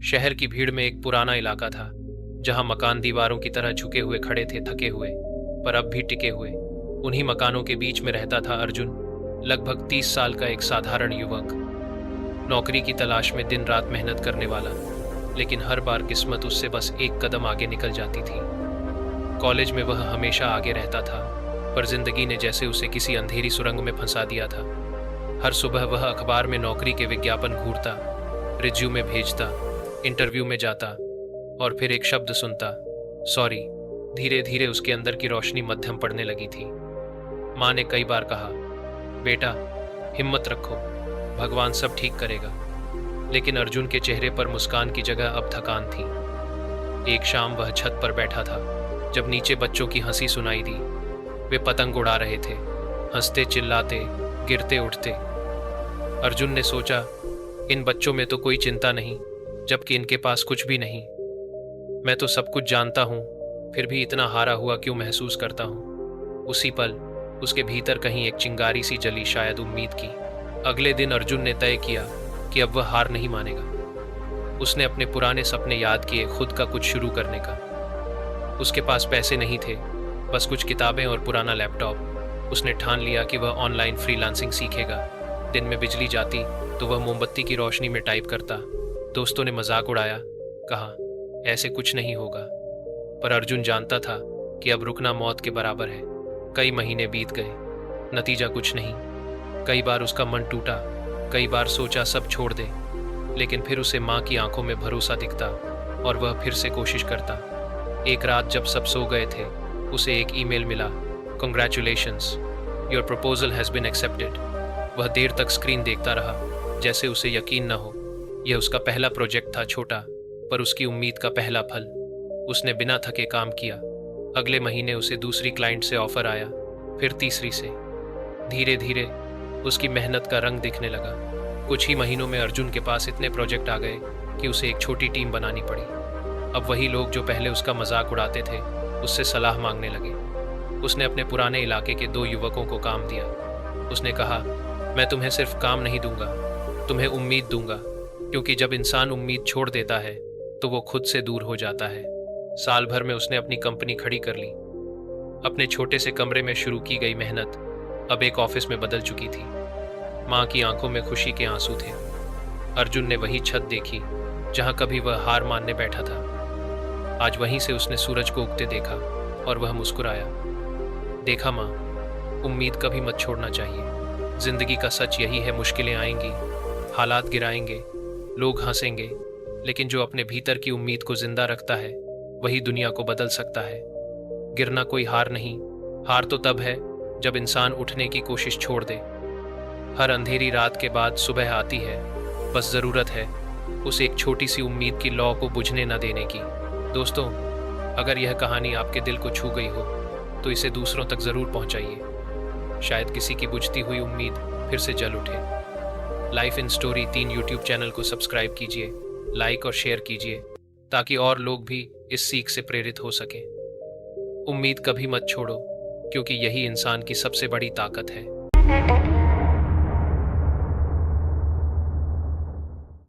शहर की भीड़ में एक पुराना इलाका था जहां मकान दीवारों की तरह झुके हुए खड़े थे, थके हुए पर अब भी टिके हुए। उन्हीं मकानों के बीच में रहता था अर्जुन, लगभग 30 साल का एक साधारण युवक, नौकरी की तलाश में दिन रात मेहनत करने वाला। लेकिन हर बार किस्मत उससे बस एक कदम आगे निकल जाती थी। कॉलेज में वह हमेशा आगे रहता था, पर जिंदगी ने जैसे उसे किसी अंधेरी सुरंग में फंसा दिया था। हर सुबह वह अखबार में नौकरी के विज्ञापन घूरता, रिज्यूमे भेजता, इंटरव्यू में जाता और फिर एक शब्द सुनता, सॉरी। धीरे धीरे उसके अंदर की रोशनी मध्यम पड़ने लगी थी। माँ ने कई बार कहा, बेटा हिम्मत रखो, भगवान सब ठीक करेगा। लेकिन अर्जुन के चेहरे पर मुस्कान की जगह अब थकान थी। एक शाम वह छत पर बैठा था जब नीचे बच्चों की हंसी सुनाई दी। वे पतंग उड़ा रहे थे, हंसते चिल्लाते, गिरते उठते। अर्जुन ने सोचा, इन बच्चों में तो कोई चिंता नहीं, जबकि इनके पास कुछ भी नहीं। मैं तो सब कुछ जानता हूँ, फिर भी इतना हारा हुआ क्यों महसूस करता हूँ। उसी पल उसके भीतर कहीं एक चिंगारी सी जली, शायद उम्मीद की। अगले दिन अर्जुन ने तय किया कि अब वह हार नहीं मानेगा। उसने अपने पुराने सपने याद किए, खुद का कुछ शुरू करने का। उसके पास पैसे नहीं थे, बस कुछ किताबें और पुराना लैपटॉप। उसने ठान लिया कि वह ऑनलाइन फ्रीलांसिंग सीखेगा। दिन में बिजली जाती तो वह मोमबत्ती की रोशनी में टाइप करता। दोस्तों ने मजाक उड़ाया, कहा ऐसे कुछ नहीं होगा, पर अर्जुन जानता था कि अब रुकना मौत के बराबर है। कई महीने बीत गए, नतीजा कुछ नहीं। कई बार उसका मन टूटा, कई बार सोचा सब छोड़ दे, लेकिन फिर उसे माँ की आंखों में भरोसा दिखता और वह फिर से कोशिश करता। एक रात जब सब सो गए थे, उसे एक ईमेल मिला, congratulations, your proposal has been accepted. वह देर तक स्क्रीन देखता रहा, जैसे उसे यकीन न हो। यह उसका पहला प्रोजेक्ट था, छोटा पर उसकी उम्मीद का पहला फल। उसने बिना थके काम किया। अगले महीने उसे दूसरी क्लाइंट से ऑफर आया, फिर तीसरी से। धीरे धीरे उसकी मेहनत का रंग दिखने लगा। कुछ ही महीनों में अर्जुन के पास इतने प्रोजेक्ट आ गए कि उसे एक छोटी टीम बनानी पड़ी। अब वही लोग जो पहले उसका मजाक उड़ाते थे, उससे सलाह मांगने लगे। उसने अपने पुराने इलाके के 2 युवकों को काम दिया। उसने कहा, मैं तुम्हें सिर्फ काम नहीं दूंगा, तुम्हें उम्मीद दूंगा, क्योंकि जब इंसान उम्मीद छोड़ देता है तो वो खुद से दूर हो जाता है। साल भर में उसने अपनी कंपनी खड़ी कर ली। अपने छोटे से कमरे में शुरू की गई मेहनत अब एक ऑफिस में बदल चुकी थी। माँ की आंखों में खुशी के आंसू थे। अर्जुन ने वही छत देखी जहां कभी वह हार मानने बैठा था। आज वहीं से उसने सूरज को उगते देखा और वह मुस्कुराया। देखा माँ, उम्मीद कभी मत छोड़ना चाहिए। जिंदगी का सच यही है, मुश्किलें आएंगी, हालात गिराएंगे, लोग हंसेंगे, लेकिन जो अपने भीतर की उम्मीद को जिंदा रखता है वही दुनिया को बदल सकता है। गिरना कोई हार नहीं, हार तो तब है जब इंसान उठने की कोशिश छोड़ दे। हर अंधेरी रात के बाद सुबह आती है, बस जरूरत है उस एक छोटी सी उम्मीद की लौ को बुझने न देने की। दोस्तों, अगर यह कहानी आपके दिल को छू गई हो तो इसे दूसरों तक जरूर पहुंचाइए। शायद किसी की बुझती हुई उम्मीद फिर से जल उठे। Life in story 3 YouTube channel को सब्सक्राइब कीजिए, लाइक और शेयर कीजिए, ताकि और लोग भी इस सीख से प्रेरित हो सकें। उम्मीद कभी मत छोड़ो, क्योंकि यही इंसान की सबसे बड़ी ताकत है।